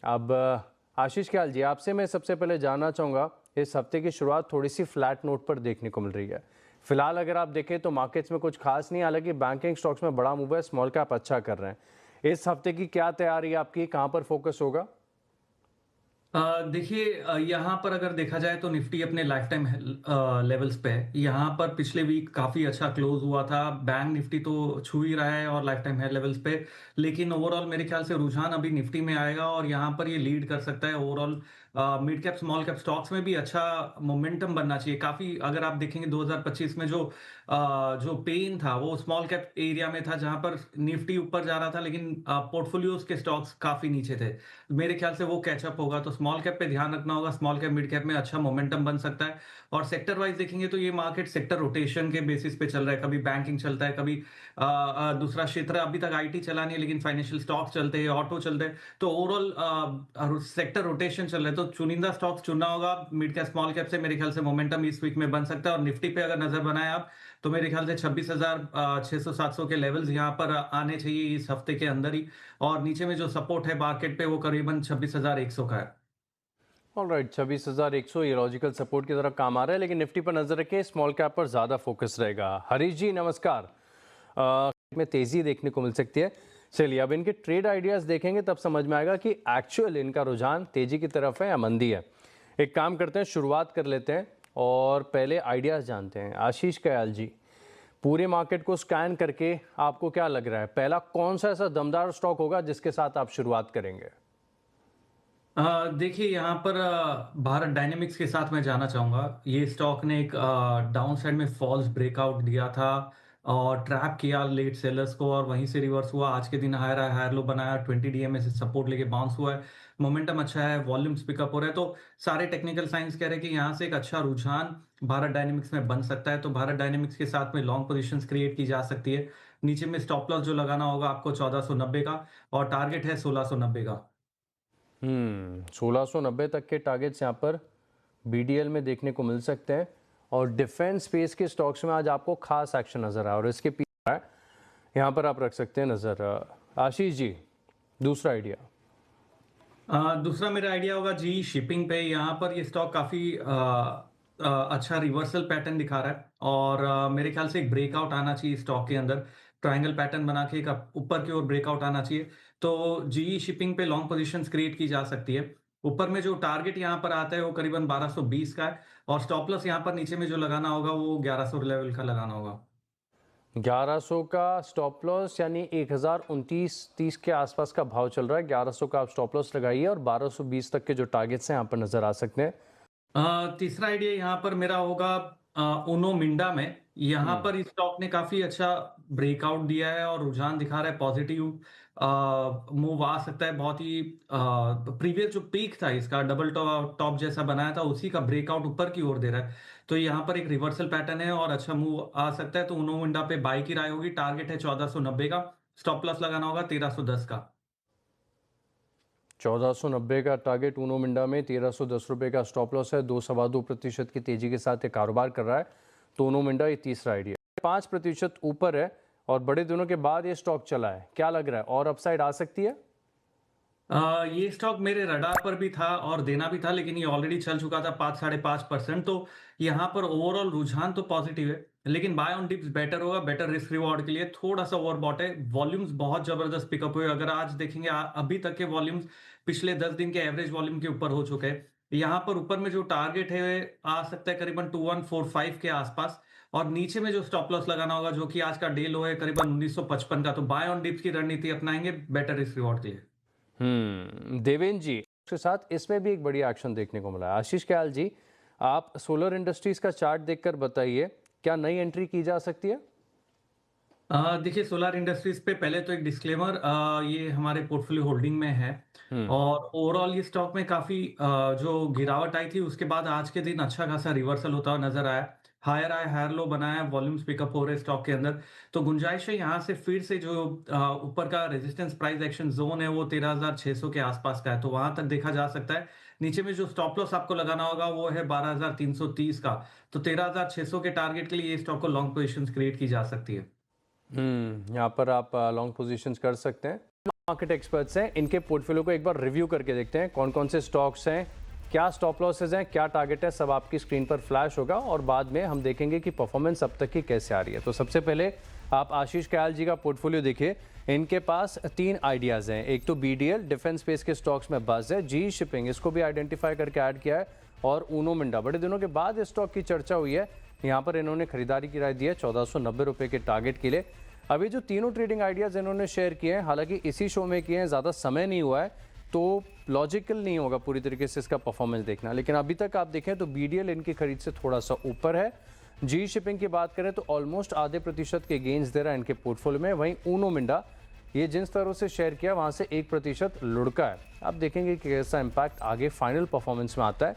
अब आशीष ख्याल जी, आपसे मैं सबसे पहले जानना चाहूँगा, इस हफ्ते की शुरुआत थोड़ी सी फ्लैट नोट पर देखने को मिल रही है। फिलहाल अगर आप देखें तो मार्केट्स में कुछ खास नहीं, हालांकि बैंकिंग स्टॉक्स में बड़ा मूव है, स्मॉल कैप अच्छा कर रहे हैं। इस हफ्ते की क्या तैयारी आपकी, कहाँ पर फोकस होगा? देखिए, यहाँ पर अगर देखा जाए तो निफ्टी अपने लाइफ टाइम लेवल्स पे है। यहाँ पर पिछले वीक काफी अच्छा क्लोज हुआ था। बैंक निफ्टी तो छू ही रहा है और लाइफ टाइम हाई लेवल्स पे। लेकिन ओवरऑल मेरे ख्याल से रुझान अभी निफ्टी में आएगा और यहाँ पर ये लीड कर सकता है। Overall mid cap small cap stocks में भी अच्छा मोमेंटम बनना चाहिए। काफी अगर आप देखेंगे 2025 में जो पेन था वो स्मॉल कैप एरिया में था, जहां पर निफ्टी ऊपर जा रहा था लेकिन पोर्टफोलियोज के स्टॉक्स काफी नीचे थे। मेरे ख्याल से वो कैचअप होगा, तो स्मॉल कैप पे ध्यान रखना होगा। स्मॉल कैप मिड कैप में अच्छा मोमेंटम बन सकता है। और सेक्टर वाइज देखेंगे तो ये मार्केट सेक्टर रोटेशन के बेसिस पे चल रहा है। कभी बैंकिंग चलता है, कभी दूसरा क्षेत्र अभी तक आईटी चला नहीं है, लेकिन फाइनेंशियल स्टॉक चलते हैं, ऑटो चलते हैं। तो ओवरऑल सेक्टर रोटेशन चल रहा है, तो चुनिंदा स्टॉक्स चुनना होगा मिड कैप स्मॉल कैप से। मेरे ख्याल से मोमेंटम इस वीक में बन सकता है। और निफ्टी पे अगर नजर बनाए आप, तो मेरे ख्याल से 26,600-700 के लेवल्स यहाँ पर आने चाहिए इस हफ्ते के अंदर ही। और नीचे में जो सपोर्ट है मार्केट पे वो करीबन 26,100 का है। ऑलराइट, 26,100 ये लॉजिकल सपोर्ट की तरह काम आ रहा है, लेकिन निफ्टी पर नजर रखें, स्मॉल कैप पर ज्यादा फोकस रहेगा। हरीश जी नमस्कार। में तेजी देखने को मिल सकती है। चलिए अब इनके ट्रेड आइडियाज देखेंगे, तब समझ में आएगा कि एक्चुअल इनका रुझान तेजी की तरफ है या मंदी है। एक काम करते हैं, शुरुआत कर लेते हैं और पहले आइडियाज जानते हैं। आशीष कयाल जी, पूरे मार्केट को स्कैन करके आपको क्या लग रहा है, पहला कौन सा ऐसा दमदार स्टॉक होगा जिसके साथ आप शुरुआत करेंगे? देखिए, यहाँ पर भारत डायनेमिक्स के साथ मैं जाना चाहूंगा। ये स्टॉक ने एक डाउन साइड में फॉल्स ब्रेकआउट दिया था और ट्रैप किया लेट सेलर्स को, और वहीं से रिवर्स हुआ। आज के दिन हायर लो बनाया, 20 डीएमए से सपोर्ट लेके बाउंस हुआ है। मोमेंटम अच्छा है, वॉल्यूम्स पिकअप हो रहे हैं, तो सारे टेक्निकल साइंस कह रहे हैं कि यहाँ से एक अच्छा रुझान भारत डायनेमिक्स में बन सकता है। तो भारत डायनेमिक्स के साथ में लॉन्ग पोजीशंस क्रिएट की जा सकती है। नीचे में स्टॉप लॉस जो लगाना होगा आपको 1490 का, और टारगेट है 1690 का। 1690 तक के टारगेट्स यहाँ पर बीडीएल में देखने को मिल सकते हैं। और डिफेंस स्पेस के स्टॉक्स में आज आपको खास एक्शन नजर आया और इसके पीछे यहाँ पर आप रख सकते हैं नजर। आशीष जी, दूसरा आइडिया। दूसरा मेरा आइडिया होगा जी शिपिंग पे। यहाँ पर ये स्टॉक काफी अच्छा रिवर्सल पैटर्न दिखा रहा है, और मेरे ख्याल से एक ब्रेकआउट आना चाहिए स्टॉक के अंदर। ट्रायंगल पैटर्न बना के एक ऊपर की ओर ब्रेकआउट आना चाहिए। तो जी शिपिंग पे लॉन्ग पोजीशंस क्रिएट की जा सकती है। ऊपर में जो टारगेट यहाँ पर आता है वो करीबन 1220 का है, और स्टॉप लॉस यहाँ पर नीचे में जो लगाना होगा वो 1100 लेवल का लगाना होगा। 1100 का स्टॉप लॉस, यानी 1029-30 के आसपास का भाव चल रहा है। 1100 का आप स्टॉप लॉस लगाइए और 1220 तक के जो टारगेट्स हैं यहाँ पर नजर आ सकते हैं। तीसरा आइडिया यहाँ पर मेरा होगा उनो मिंडा में। यहाँ हम्म पर इस स्टॉक ने काफी अच्छा ब्रेकआउट दिया है और रुझान दिखा रहा है पॉजिटिव। मूव आ सकता है। बहुत ही प्रीवियस जो पीक था इसका, डबल टॉप जैसा बनाया था, उसी का ब्रेकआउट ऊपर की ओर दे रहा है। तो यहाँ पर एक रिवर्सल पैटर्न है और अच्छा मूव आ सकता है। तो उनो मिंडा पे बाई की राय होगी। टारगेट है 1490 का, स्टॉप लॉस लगाना होगा 1310 का। 1490 का टारगेट ऊनो मिंडा में, 1310 रुपये का स्टॉप लॉस है। 2-2.25% की तेजी के साथ ये कारोबार कर रहा है। तो ऊनो मिंडा ये तीसरा आइडिया 5% ऊपर है और बड़े दिनों के बाद ये स्टॉक चला है। क्या लग रहा है, और अपसाइड आ सकती है? ये स्टॉक मेरे रडार पर भी था और देना भी था, लेकिन ये ऑलरेडी चल चुका था 5-5.5%। तो यहाँ पर ओवरऑल रुझान तो पॉजिटिव है, लेकिन बाय ऑन डिप्स बेटर होगा। बेटर रिस्क रिवॉर्ड के लिए थोड़ा सा ओवरबॉट है। वॉल्यूम्स बहुत जबरदस्त पिकअप हुए। अगर आज देखेंगे अभी तक के वॉल्यूम्स पिछले 10 दिन के एवरेज वॉल्यूम के ऊपर हो चुके हैं। यहाँ पर ऊपर में जो टारगेट है आ सकता है करीबन 2145 के आसपास, और नीचे में जो स्टॉप लॉस लगाना होगा, जो कि आज का डे लो है, करीबन 1955 का। तो बाय ऑन डिप्स की रणनीति अपनाएंगे बेटर रिस्क रिवॉर्ड के लिए। देवेंद्र जी के साथ इसमें भी एक बढ़िया एक्शन देखने को मिला है। आशीष कयाल जी, आप सोलर इंडस्ट्रीज का चार्ट देखकर बताइए, क्या नई एंट्री की जा सकती है? देखिए, सोलार इंडस्ट्रीज पे पहले तो एक डिस्क्लेमर, ये हमारे पोर्टफोलियो होल्डिंग में है। हम्म और ओवरऑल ये स्टॉक में काफी जो गिरावट आई थी, उसके बाद आज के दिन अच्छा खासा रिवर्सल होता हुआ नजर आया। हायर लो बनाया, वॉल्यूम्स पिकअप हो रहे स्टॉक के अंदर। तो गुंजाइश है यहाँ से फिर से जो ऊपर का रेजिस्टेंस प्राइस एक्शन जोन है वो 13,600 के आसपास का है, तो वहां तक देखा जा सकता है। नीचे में जो स्टॉप लॉस आपको लगाना होगा वो है 12,330 का। तो 13,600 के टारगेट के लिए ये स्टॉक को लॉन्ग पोजिशन क्रिएट की जा सकती है। यहाँ पर आप लॉन्ग पोजीशंस कर सकते हैं। मार्केट एक्सपर्ट्स हैं, इनके पोर्टफोलियो को एक बार रिव्यू करके देखते हैं कौन कौन से स्टॉक्स हैं, क्या स्टॉप लॉसेज हैं, क्या टारगेट है, सब आपकी स्क्रीन पर फ्लैश होगा और बाद में हम देखेंगे कि परफॉर्मेंस अब तक की कैसे आ रही है। तो सबसे पहले आप आशीष कयाल जी का पोर्टफोलियो देखिए। इनके पास 3 आइडियाज़ हैं। एक तो BDL डिफेंस स्पेस के स्टॉक्स में बज़ है, GE शिपिंग इसको भी आइडेंटिफाई करके ऐड किया है और ऊनो मिंडा। बड़े दिनों के बाद इस स्टॉक की चर्चा हुई है, यहाँ पर इन्होंने खरीदारी की राय दी है 1490 रुपये के टारगेट के लिए। अभी जो तीनों ट्रेडिंग आइडियाज़ इन्होंने शेयर किए हैं, हालांकि इसी शो में किए हैं, ज़्यादा समय नहीं हुआ है तो लॉजिकल नहीं होगा पूरी तरीके से इसका परफॉर्मेंस देखना, लेकिन अभी तक आप देखें तो BDL इनकी खरीद से थोड़ा सा ऊपर है। GE शिपिंग की बात करें तो ऑलमोस्ट आधे प्रतिशत के गेंस दे रहा है इनके पोर्टफोलियो में। वहीं ऊनो मिंडा ये जिन स्तरों से शेयर किया वहाँ से 1% लुढ़का है। आप देखेंगे कि कैसा इम्पैक्ट आगे फाइनल परफॉर्मेंस में आता है।